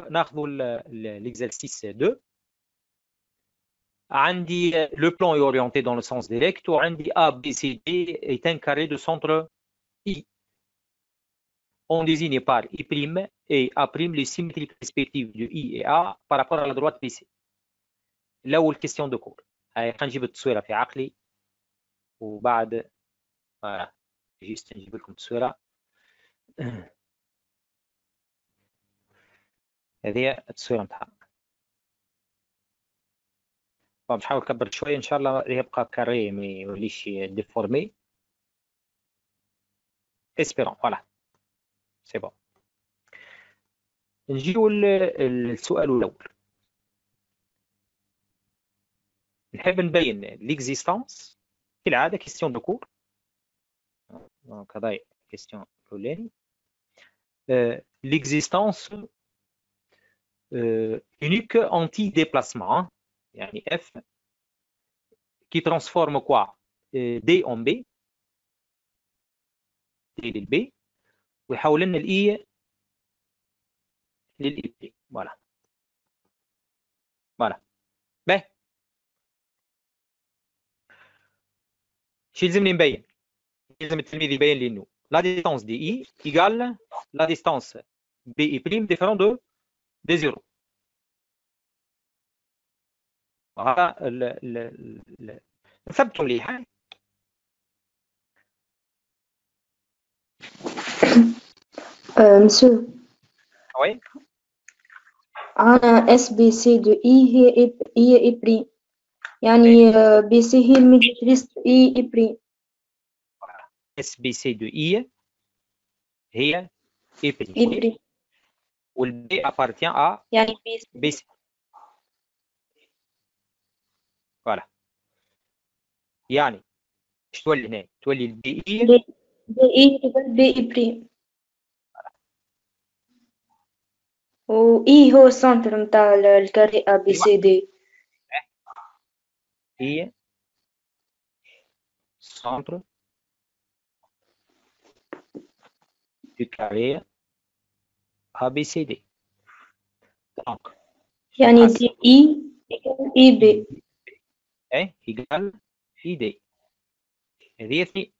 ناخذ l'exercice 2. عندي le plan est orienté dans le sens direct وعندي A, B, C, D est un carré de centre I. On désigne par I' et A' les symétries respectives de I et A par rapport à la droite BC. الأول question de cours. هاي خلينا نجيب التصويرة في عقلي وبعد جيست نجيب لكم التصويرة. هذه التصويرة نتاعها. باش نحاول نكبر شوية إن شاء الله يبقى كاري ما يوليش ديفورمي. اسبيرون فوالا سي بون. نجيو للسؤال الأول. نحب نبين ليكزيستانس كالعادة كيستيون دو كور. دونك هذا كيستيون الأولاني. ليكزيستانس unique anti-déplacement يعني F qui transforme quoi D en B D للB ويحول لنا الإي للإي. فوالا فوالا باهي. شي يلزمني نبين؟ يلزم التلميذ يبين لي إنه la distance دي I égale la distance BI' différent de 0. هذا نثبتوا مليح. مسيو وي أنا اس بي سي دو إي هي إي بريم يعني بي سي هي الميدياتريس إي بريم. اس بي سي دو إي هي إي بريم والبي appartient à يعني بي سي. فوالا يعني ايش تولي هنا؟ تولي البي إي بي إي تبقى بي إي بريم و إي هو السنتر متاع الكاري أ بي سي دي. هي centre du carré ABCD. Donc, يعني دي إي إي بي égale ID. هذه اثنين.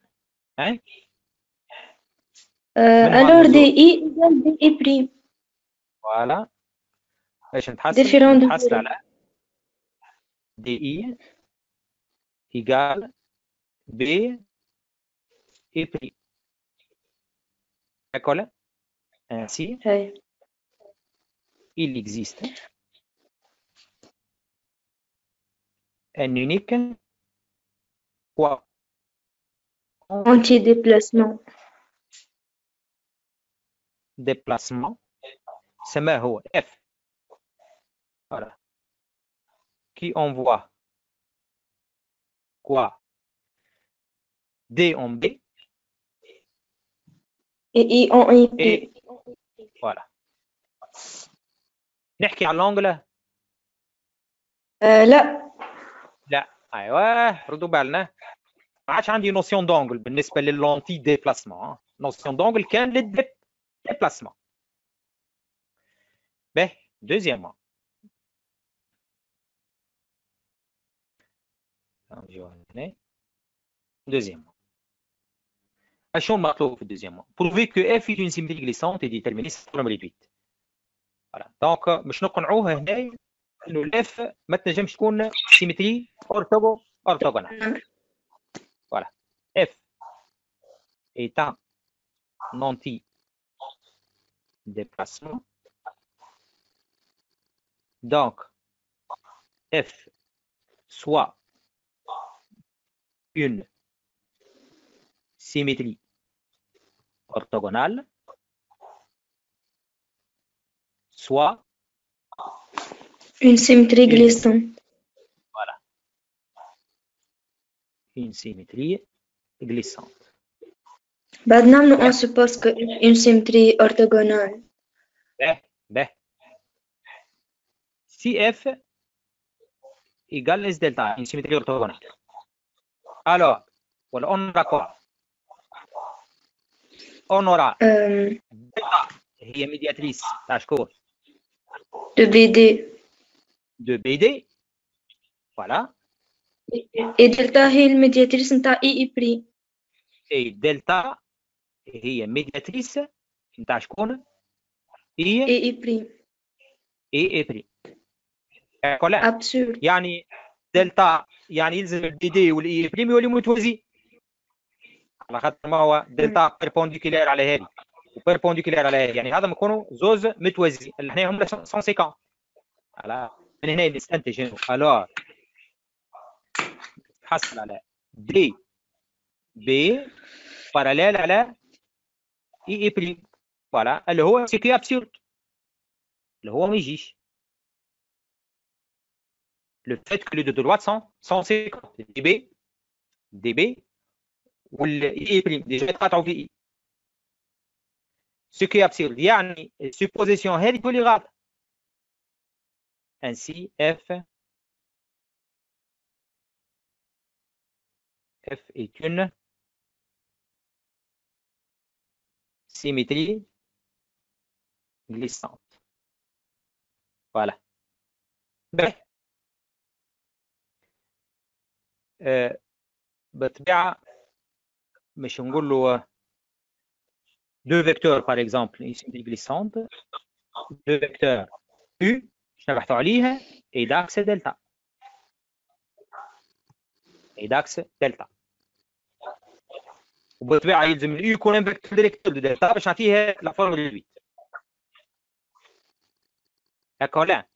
alors دي إي égale بي إي بريم. فوالا باش نتحصل على دي إي égale B et prime. D'accord? Ainsi, il existe un unique quoi anti-déplacement. déplacement سما هو F. Voilà. Qui envoie quoi D en B et I en I. Et voilà. نحكي على l'angle. لا ايوه ردوا بالنا. ما عادش عندي نوسيون دونجل بالنسبه للونتي ديبلاسمون. نوسيون دونجل كان للديبلاسمون. باهي دوزيامون نجيو هنا. دوزيامون اشنو المطلوب في الدوزيامون؟ بروفي كو اف اون سيمتري غليسونت اي ديتيرميني سيستم ريدويت. فوالا دونك باش نقنعوه هنا انه الاف ما تنجمش تكون سيمتري orthogonal. Voilà. F est un anti-déplacement. Donc, F soit une symétrie orthogonale, soit une symétrie glissante. Voilà. Une symétrie glissante. Maintenant, on suppose que une symétrie orthogonale. Si F égale S delta, une symétrie orthogonale. Alors, voilà, on aura quoi? On aura delta هي médiatrice تاع شكون؟ de BD. De BD. Voilà. Et delta هي الميدياتريس نتاع اي بري. Et delta هي médiatrice نتاع شكون؟ هي اي بري. اي بريم. ولا ابسورد. يعني دلتا يعني يلزم البي دي والاي بريم يوليو متوازيين، على خاطر ما هو دلتا بيربونديكولير على هذه وبيربونديكولير على هذه، يعني هذا يكونوا زوز متوازيين اللي هنا هم 150. على من هنا نستنتج انه الوغ تحصل على دي بي باراليل على اي بريم، فوالا اللي هو سي كي ابسورد، اللي هو ما يجيش. Le fait que les deux droites sont 150 dB والإي بريم ديجا يتقاطعوا في إي، ce qui est absurde يعني السوبوزيسيون هذه تولي غلط. ainsi F est une symétrie glissante. Voilà. بالطبيعة مش نقول له deux vecteurs par exemple une symétrie glissante، deux vecteurs U نبحثوا عليها et d'axe delta وبالطبيعة يلزم اليو يكون فيكتور ديريكتور دو دلتا باش نعطيها لا فورمول للويت. هكا ولا؟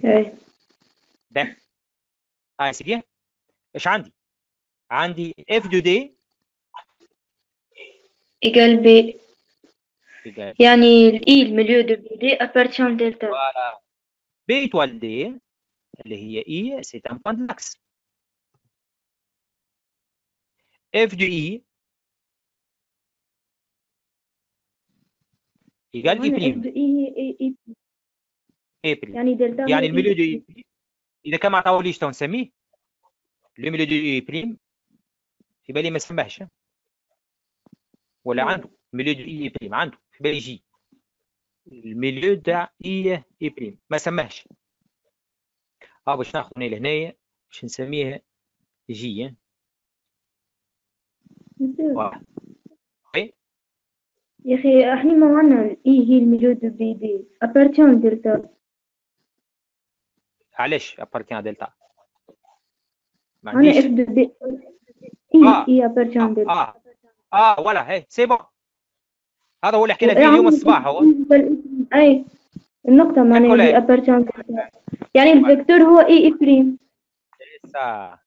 ايه. باه سي بيان. ايش عندي؟ عندي اف دو دي ايكال بي، يعني الاي الميليو دو بي دي ابارتيون دلتا. فوالا بي ايتوال دي اللي هي اي سي ان بوان داكس. اف دو اي ايكال اي بريم. اف دو اي هي اي بريم يعني دلتا يعني الميليو دو اي بريم اذا كان ما عطاوليش تو نسميه لو ميليو دو اي بريم، في بالي ما سماهش ولا عنده ميليو دو اي بريم، عنده في بالي جي الميليو تاع اي بريم ما سماهش. باش ناخذ من لهنايا باش نسميها جي. يا اخي احنا ما عندنا الاي هي الميليو دو بي دي ابارتيون دلتا. علاش ابارتيان دلتا؟ ما انا عنديش اف دو بي اي ابارتيون دلتا. ولا هي سي بون، هذا هو اللي حكينا فيه اليوم الصباح. هو اي النقطة معناها اللي ابارتيون دلتا، يعني الفيكتور هو اي بريم. سا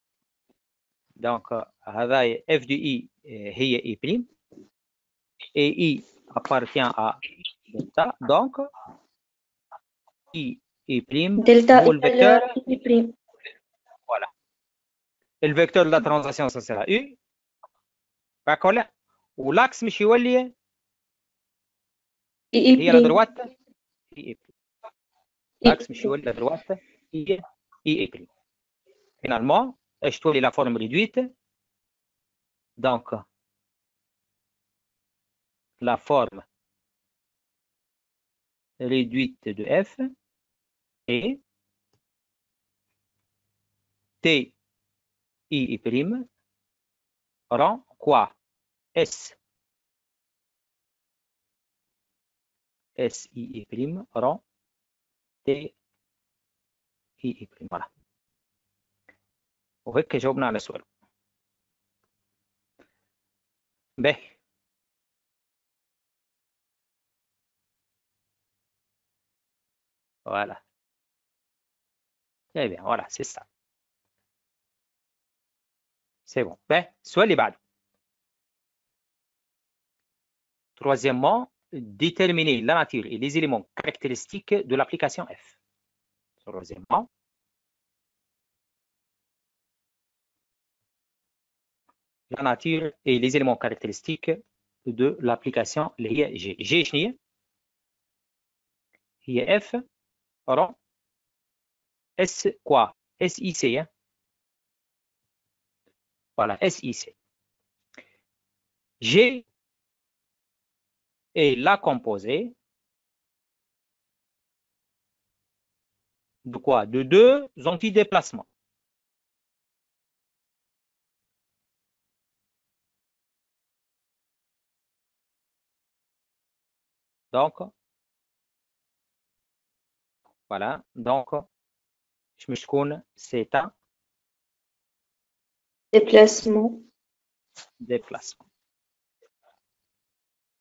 دونك هذا اف دو اي هي اي بريم et I appartient à delta, donc I prime delta هو الفيكتور. اي بريم. voilà الفيكتور de la translation ça sera U ولا والاكس مش يولي هي لدروات اي بريم، الاكس مش يولي لدروات هي اي بريم. finalement ايش تولي la forme réduite؟ donc la forme réduite de F est T I prime rend quoi? S I prime rend T I prime. voilà. وهيك جاوبنا على السؤال. باهي voilà très bien voilà c'est ça c'est bon. باهي السؤال اللي بعده. Troisièmement, déterminer la nature et les éléments caractéristiques de l'application F. Troisièmement, la nature et les éléments caractéristiques de l'application اللي هي G. G شنو هي؟ F rond S quoi? SIC hein? Voilà SIC. G est la composée de quoi? De deux antidéplacements. Donc, voilà. Donc, c'est un déplacement. déplacement.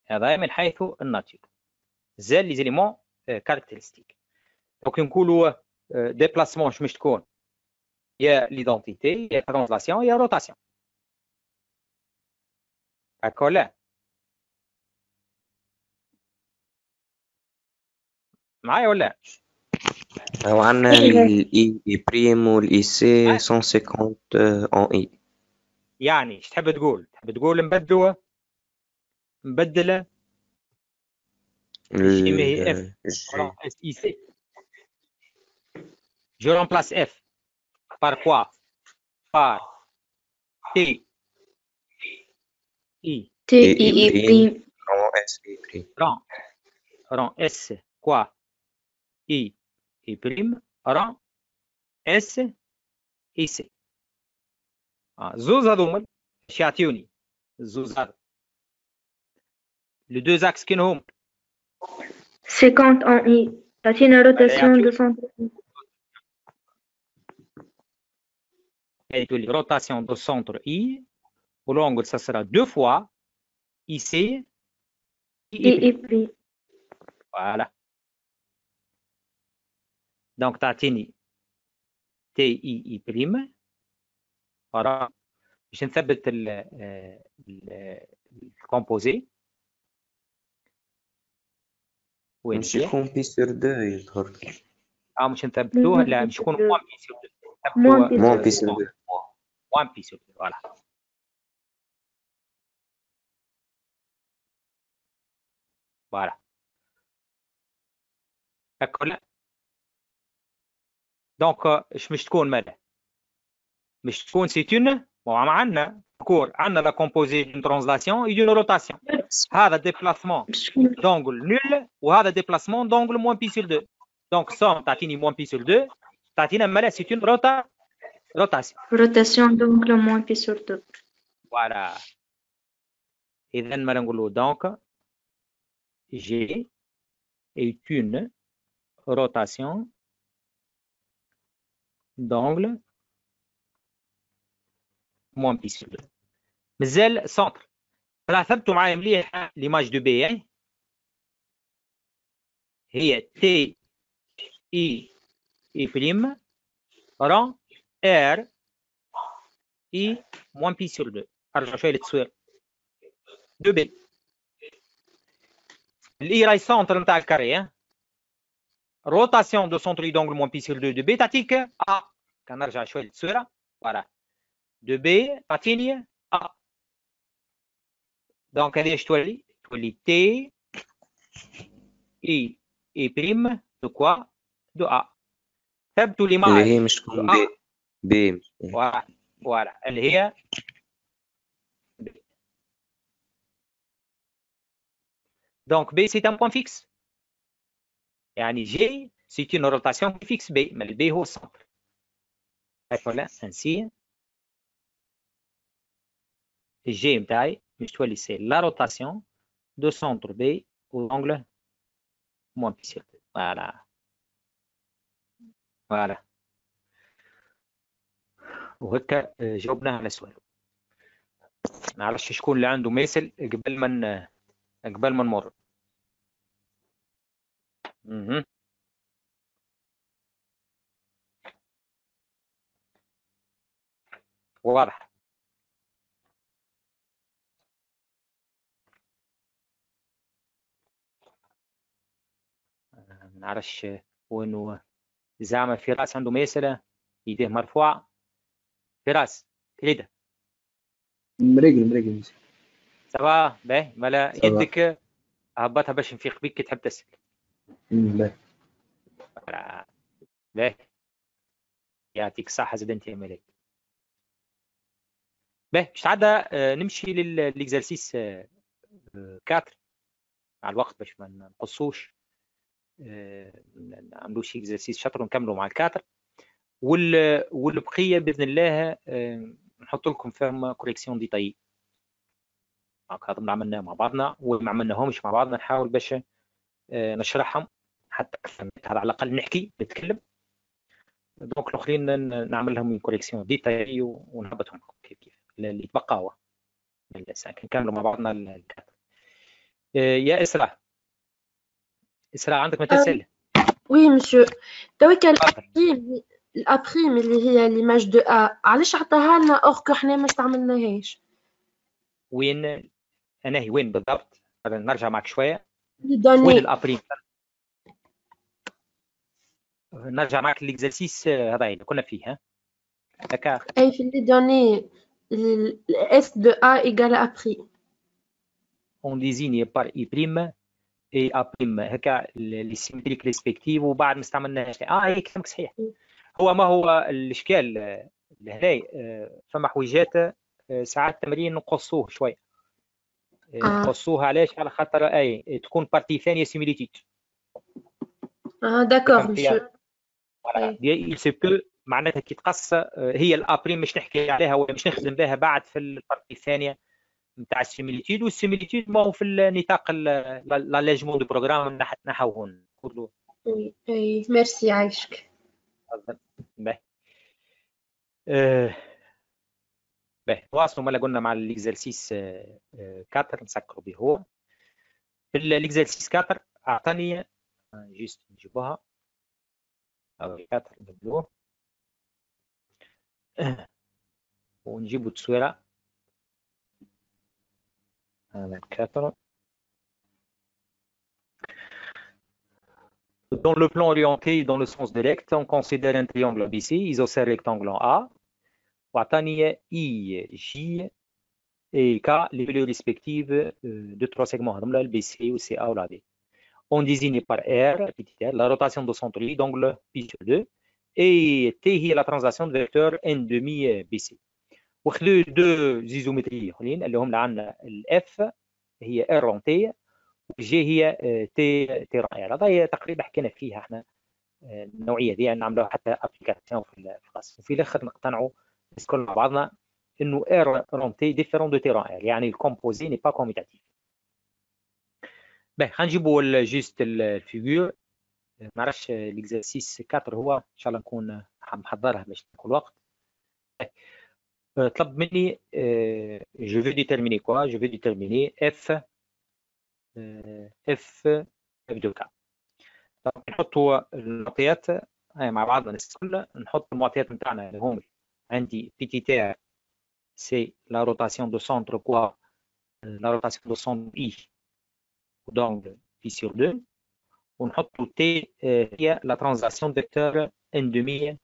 هذا من حيث الناتج. زال les éléments caractéristiques. Donc, نقولوا déplacement مش تكون يا l'identité, يا translation, يا rotation. D'accord là. معايا ولا؟ وعندنا الاي بريم والاي سي 150 ان اي. يعني ايش تحب تقول؟ تحب تقول نبدل جي ما هي اف اس اي سي. Je remplace F par quoi? Par T I prime. rang S quoi? I prime rang S I C. زوز هذوما اش يعطيوني؟ زوز هذا les deux axes كاين هم 50 en I. تعطينا rotation de centre I. تولي rotation de centre I au l'angle ça sera 2 fois IC I prime. Voilà. Donc تعطيني TI prime. Voilà. باش نثبت الكومبوزي. مش يكون بي سور 2 يظهر. مش نثبتوه، لا مش يكون موان بي سور 2. موان بي سور 2. موان بي سور 2. فوالا. فوالا. هاكا ولا؟ دونك اش مش تكون مالا؟ مش تكون سي اون عندنا كور، عندنا لا كومبوزي دون ترانزلاسيون اي دون روتاسيون. هذا ديبلاسمون دونغل نول وهذا ديبلاسمون دونغل موان بي سور 2. دونك سوم تعطيني موان بي سور 2 تعطينا مالا سي اون روتاسيون. روتاسيون دونغل موان بي سور 2. فوالا. اذا مالا نقولوا دونك جي est une rotation d'angle moins pi sur 2. مازال سنتر. ثبتوا معايا مليح ليماج دو بي. هي تي اي بريم ران ار اي موان بي سور 2. ارجع شويه للتصوير. 2 بي الاي راي سنتر نتاع الكاري. روتاسيون دو سنتر دونغل موان بي سور 2 دو بي تعطيك ا. كنرجع شويه للتصويره. فوالا 2 بي تعطيني ا. دونك هذه اش تولي؟ تولي تي اي بريم دو كوا؟ دو ا. ثبتوا ليماج اللي هي مش تكون بي. فوالا اللي هي بي. دونك بي سي ان بوان فيكس. يعني جي سي اون روتاسيون فيكس بي، ما البي هو السنتر. هاكا انسي الجي نتاعي مش تولي سي لا روتاسيون دو سنتر بي او لونغل موان بي سي. فوالا. وهكا جاوبنا على السؤال. ما نعرفش شكون اللي عنده مثل قبل ما نمر. واضح. ما نعرفش وينو زعما فراس عنده مسألة يديه مرفوعة. فراس كريدة مريقل سوا باهي مالا يدك هبطها باش نفيق بيك كي تحب تسأل. باهي يعطيك الصحة زاد انت يا ملاك. باهي باش تعدى نمشي للإكزرسيس 4 مع الوقت باش ما نقصوش. نعملوا شي اكزرسيس شاطر ونكملوا مع الكاتر، والبقيه باذن الله نحط لكم فيهم كوريكسيون ديتاي. هذا اللي عملناه مع بعضنا وما عملناهمش مع بعضنا، نحاول باش نشرحهم حتى هذا على الاقل نحكي نتكلم. دونك الاخرين نعمل لهم كوريكسيون ديتاي ونهبطهم كيف اللي تبقاوا نكملوا مع بعضنا الكاتر. يا اسراء عندك ما تسال؟ وي مسيو. تويك الابريم اللي هي ليماج دو ا، علاش عطاها لنا اور كو حنا ما استعملناهاش؟ وين انهي وين بالضبط؟ نرجع معك شويه. وين الابريم؟ نرجع معك ليكزرسيس هذا اللي كنا فيه. ها داكار. اي في لي دوني اس دو ا ايغال ا بري. اون ديزيني بار اي بريم اي ا بريم، هكا لي سيمتريك ريسبكتيف، وبعد ما استعملناهاش. هي كلامك صحيح. هو ما هو الاشكال لهنا؟ فما حويجات ساعات التمرين نقصوه شويه. نقصوه علاش؟ على خاطر تكون بارتي ثانيه سيميليتيد. داكور مسيو. il se peut معناتها كي تقص هي الابريم مش نحكي عليها ولا مش نخدم بها بعد في البارتي الثانيه نتاع السيميليتيد. والسيميليتيد ما هو في النطاق لاليجمون دو بروغرام نحاوه نقولوا. اي ميرسي عايشك. باهي نواصلوا. مالا قلنا مع الاكزرسيس 4 نسكروا به. هو في الاكزرسيس 4 اعطاني جيست نجيبوها او 4 نبدلوه ونجيبوا التصويره. هذا 4. Dans le plan orienté dans le sens direct, on considère un triangle ABC isocèle rectangle en A. وعطاني I, J et K les valeurs respectives de 3 segments هذوما ال BC و CA و la D. On désigne par R, la rotation de centre I d'angle pi sur 2 et T هي la translation de vecteur N demi BC. وخذوا دو زيزومتري اخرين اللي هم عندنا الاف هي R on T وجي هي T on R. هذا تقريبا حكينا فيها احنا النوعيه دي، يعني نعملوها حتى ابليكاسيون في الخاص. وفي الاخر نقتنعوا نسكن مع بعضنا انه R on T ديفيرون دو T on R، يعني الكومبوزي ني با كوميتاتيف. باهي غنجيبوا جيست الفيغور. ما نعرفش ليكزرسيس 4 هو ان شاء الله نكون محضرها باش ناخذ وقت. طلب مني je veux déterminer quoi? Je veux déterminer f de k. نحطوا المعطيات مع بعضنا نسكن. نحط المعطيات نتاعنا اللي هم عندي بيتي تي سي لا روتاسيون دو سونتر كوا لا روتاسيون دو سونتر اي دونك بي سور 2 ونحطوا تي هي لا ترانزلاسيون فيكتور ان دومي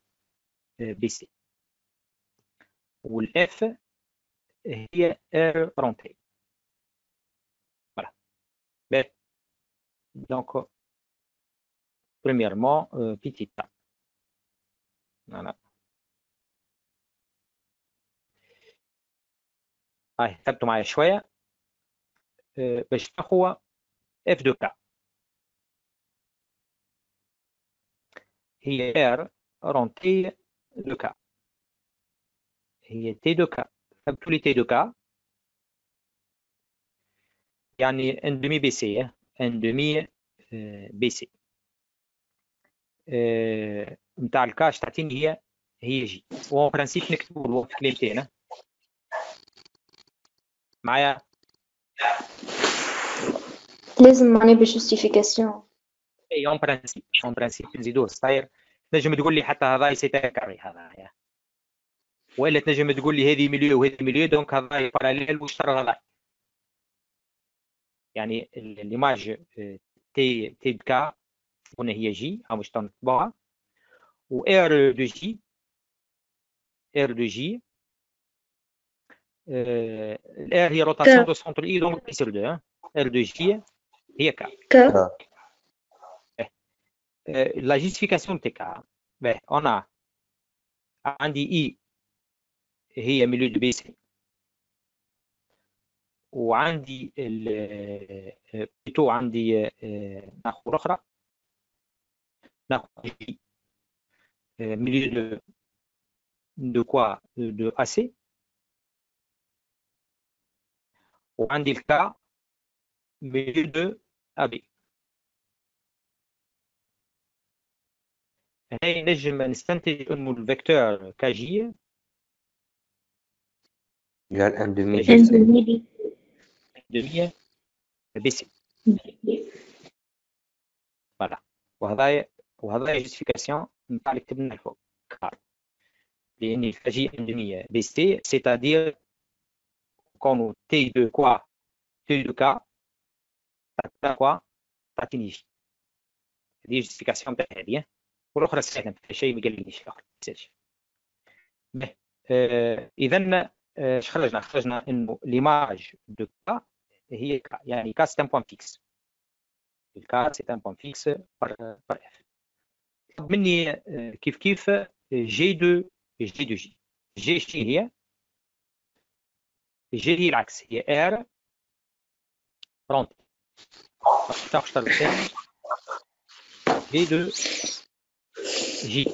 بي سي والاف هي ار رونتي. فوالا. دونك premièrement petit a. Voilà. هاي ثبتوا معايا شويه باش تاخذوا اف دو كا هي ار رون تي دو كا هي تي دو كا. ثبتوا لي تي دو كا يعني ان دومي بي سي ان دومي بي سي نتاع الكاش تعطيني هي جي. وان برانسيب نكتبوا له في كلمتين معايا. لازم معناه بجوستيفيكاسيون. اي اون برانسيب نزيدوه صاير. تنجم تقول لي حتى هذا سي كاري هذا، ولا تنجم تقول لي هذه مليو وهذه مليو دونك هذا باراليل واشترى هذا. يعني ليماج تي بكا هنا هي جي او مش نطبعها و ار دو جي الار هي روتاسيون دو سونتر اي دونك بي سور 2 ار دو جي هي كا. لا جيستيفيكاسيون تاع كا. انا عندي اي هي ميليو دو بي سي وعندي بيتو عندي ناخذ اخرى ناخذ milieu de quoi de AC وعندي الكا milieu de AB. هنا نجم نستنتج انه الفيكتور كاجي قال ان دومي دمية بي سي. فوالا وهذا جوستيفيكاسيون نتاع اللي كتبنا الفوق لان الكاجي ان دمية بي سي سيتادير كونو تي دو كوا تي دو كا تاع كوا تعطيني جي. هذه جوستيفيكاسيون تاع هذه والاخرى سهله في شيء ما قاليش الاخر اذا خرجنا انه ليماج دو كا هي كا يعني كا سي ان بوان فيكس. الكا سي ان بوان فيكس بار اف. مني كيف جي دو جي. جي شنو هي؟ جي هي العكس هي ار رونت تختار الثاني جي دو جي.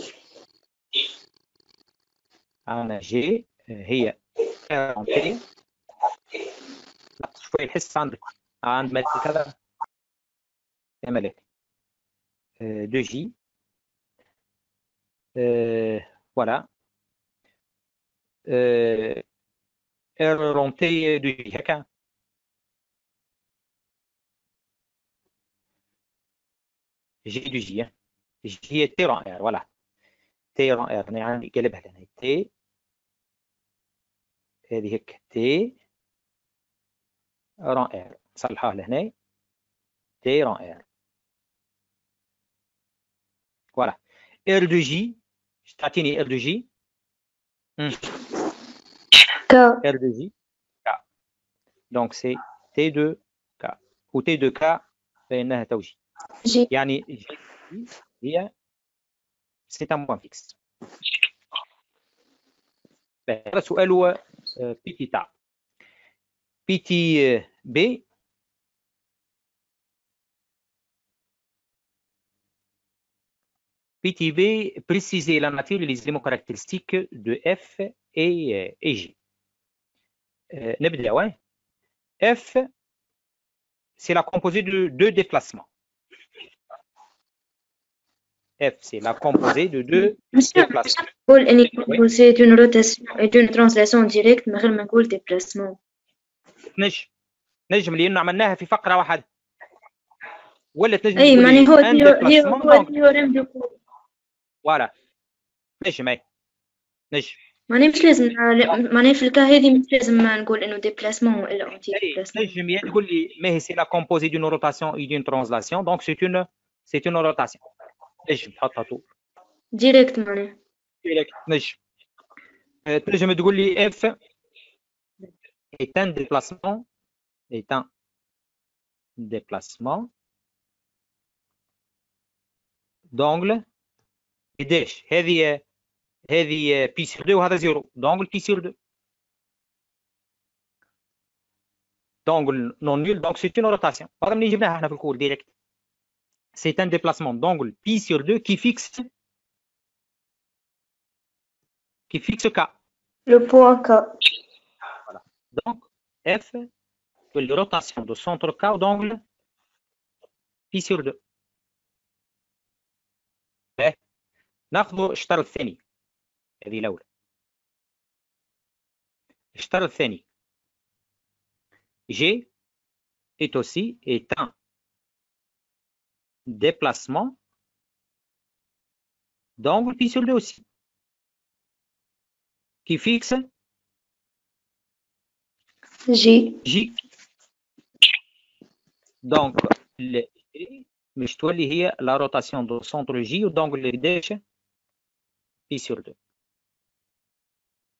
أنا جي هي رونتي شوي الحس عندك عند ملك هذا يا ملك دو جي فوالا ار رونتي دو جي هكا. جي دو جي جي تي رون ار فوالا تي رون ار انا عندي قلبها لهنا تي هذه هيك تي رون ار نصلحوها لهنا تي رون ار فوالا ار دو جي تعطيني ار دو جي كا ار دو جي كا دونك سي تي دو كا و تي دو كا فإنها توجيه جي يعني جي هي سي ان بوان فيكس. هذا سؤال بي تا بي تي بي PTB, préciser la nature et les éléments caractéristiques de F et G. نبدأ F, c'est la composée de deux déplacements. F, c'est la composée de deux déplacements. نقول إني composé d'une rotation et d'une translation directe من غير ما نقول déplacement. نجم لأنه عملناها في فقرة واحدة. ولا تنجم أي ماني هو الثيوريم دو كور. فوالا نجم أي نجم. ماني مش لازم ماني في الكا هذه مش لازم نقول إنه déplacement ولا أنتي déplacement. نجم يعني تقول لي mais c'est la composée d'une rotation et d'une translation donc c'est une rotation. نجم تحطها طول. direct معناها. نجم. تنجم تقول لي F est un déplacement d'angle قداش هذه بي سير 2 وهذا زيرو دونغل بي سير 2 دونغل نون نول دونك سي اون روتاسيون. هذا منين جبناها احنا في الكور ديريكت سي ان ديبلاسمون دونغل بي سير 2 كي فيكس كا لو بوان كا. voilà donc F que la rotation de centre K d'angle بي سير 2. ناخذ الشطر الثاني هذه الأولى. الشطر الثاني G est aussi un déplacement d'angle pi sur 2 aussi qui fixe J. Donc مش تولي هي la rotation de centre J d'angle قداش pi sur 2.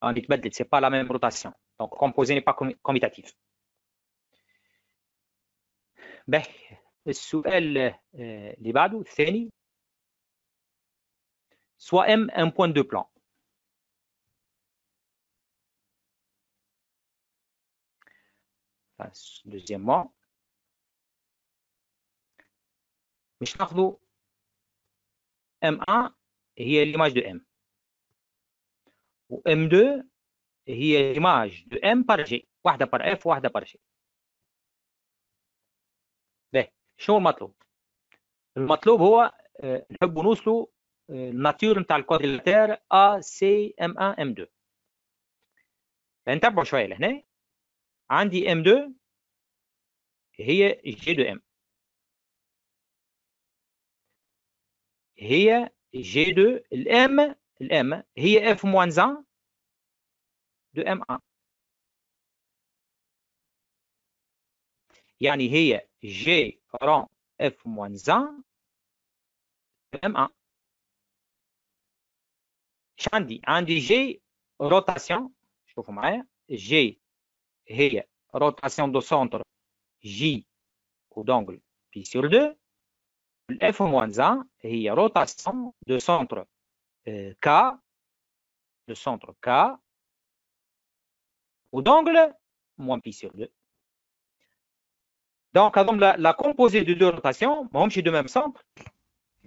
On يتبدل c'est pas la même rotation donc composé n'est pas commutatif. به السؤال اللي بعده الثاني soit M un point de plan. Deuxièmement مش ناخذوا M1 هي l'image de M و M2 هي l'image de M par G، واحدة par F واحدة par G. باهي، شنو المطلوب؟ المطلوب هو نحب نوصلوا الناتور نتاع الكوادريلاتير A C M1 M2. نتبعوا شوية لهنا. عندي M2 هي G de M، هي G2 الM هي F moins 1 de M1، يعني هي G rang F moins 1 de M1. ايش عندي؟ عندي G روتاسيون، شوفوا معايا، G هي روتاسيون دو سونتر J ou d'angle pi sur 2. F-1 هي rotation de centre K ou d'angle moins pi sur 2. Donc, la composée de deux rotations, même si de même centre,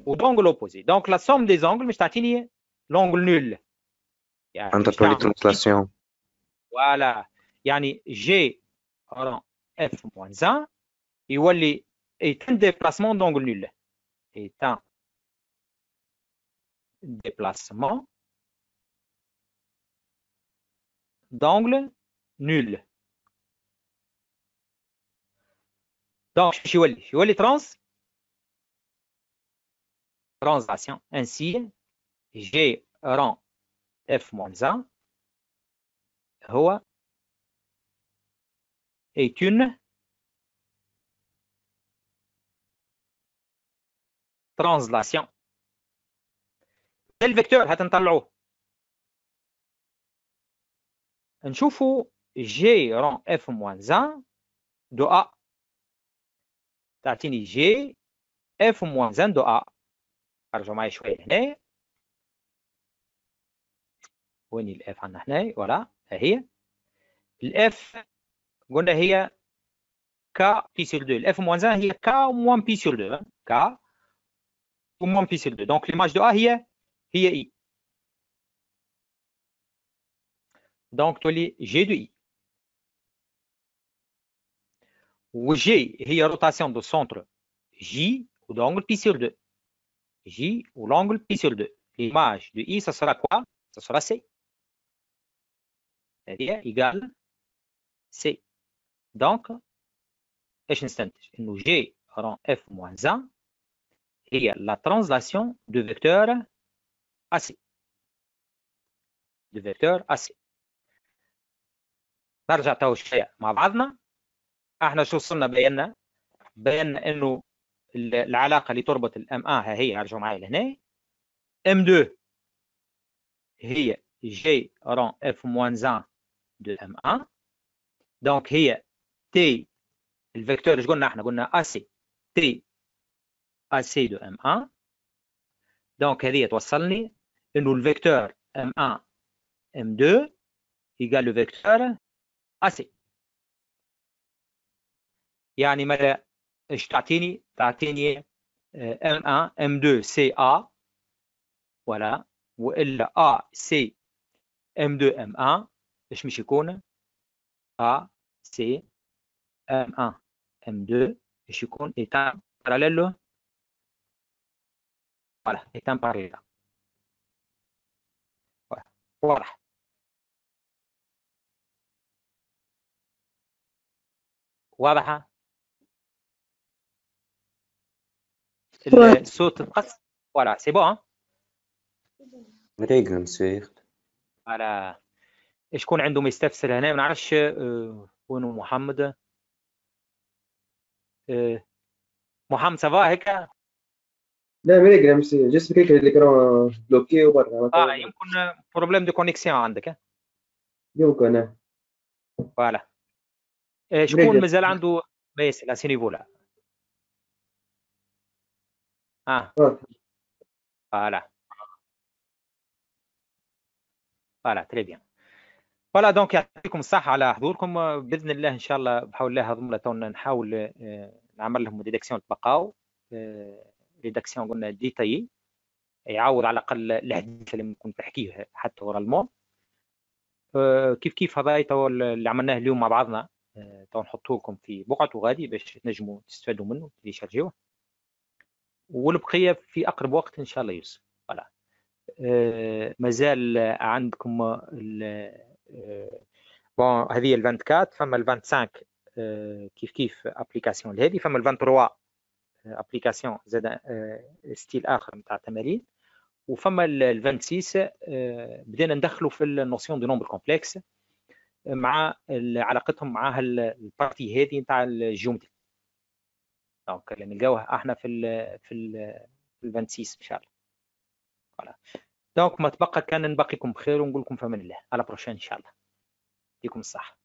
ou d'angle opposé. Donc, la somme des angles, je l'angle nul. عندك translation. Voilà. يعني G rang F-1 يولي est un déplacement d'angle nul. Est un déplacement d'angle nul. Donc, je vais translation. Ainsi, G rang F-1 est une translation. Le vecteur هتنطلعوه. نشوفوا G rang F-1 de A. تعطيني G F-1 de A. ارجعوا معي شويه هنا. وين الاف عندنا هنا؟ فوالا هي الاف قلنا هي K pi sur 2. F moins 1 هي K moins pi sur 2. K moins pi sur 2. Donc l'image de A هي I. Donc تولي G de I. و G هي rotation de centre J ou d'angle pi sur 2. J ou l'angle pi sur 2. L'image de I, ça sera quoi? Ça sera C. C'est-à-dire égal C. Donc, ايش نستنتج؟ انه G rang F moins 1 هي la translation de vecteur AC. de vecteur AC. نرجع تو شويه مع بعضنا. احنا شو وصلنا؟ بينا انه العلاقه اللي تربط الام 1 هي، ارجعوا معي لهنا، ام 2 هي جي ران اف موان 1 دو ام 1. دونك هي تي الفيكتور ايش قلنا؟ احنا قلنا اي سي تي اي سي دو ام 1. دونك هذه توصلني انه الفيكتور ام 1 ام 2 يقال له فيكتور اي سي. يعني ماذا ايش تعطيني؟ تعطيني M1 M2 CA ولا، والا A C M2 M1 ايش مش يكون؟ A C M1 M2 ايش يكون؟ étant parallèle. voilà étant parallèle. واضح. واضحة؟ الصوت تقص. voilà c'est bon. ريقنا مسيخت. voilà. شكون عنده ما يستفسر هنا؟ ما نعرفش وينو محمد. محمد سافا هيك؟ لا مريقنا مسيخ جست كيك اللي كانوا بلوكي وبرا. يمكن بروبليم دو كونيكسيون عندك. يمكن. فوالا. شكون مازال عنده ما يسأل سي نيفو لا؟ فوالا فوالا تري بيان. فوالا دونك يعطيكم الصحة على حضوركم. بإذن الله إن شاء الله بحول الله هذوما تونا نحاول نعمل لهم ريداكسيون تبقاو ريداكسيون قلنا ديتايي يعوض على الاقل الحديث اللي ممكن تحكيه حتى اورالمون. كيف هذا تو اللي عملناه اليوم مع بعضنا، تو نحطوه لكم في بقعته غادي باش تنجموا تستفادوا منه تيشارجيوه، والبقيه في اقرب وقت ان شاء الله يوصل. فوالا مازال عندكم بون هذه ال 24، فما ال 25 كيف ابليكاسيون هذه، فما ال 23 ابليكاسيون زاد ستيل اخر نتاع تمارين، وفما ال 26 بدينا ندخلوا في النوسيون دو نومبر كومبلكس مع علاقتهم مع البارتي هذه نتاع الجيومتري. دونك اللي نلقاوها احنا في ال 26 ان شاء الله. فوالا دونك ما تبقى كان نبقيكم بخير ونقول لكم فمن الله، على بروشين ان شاء الله. يعطيكم الصحه.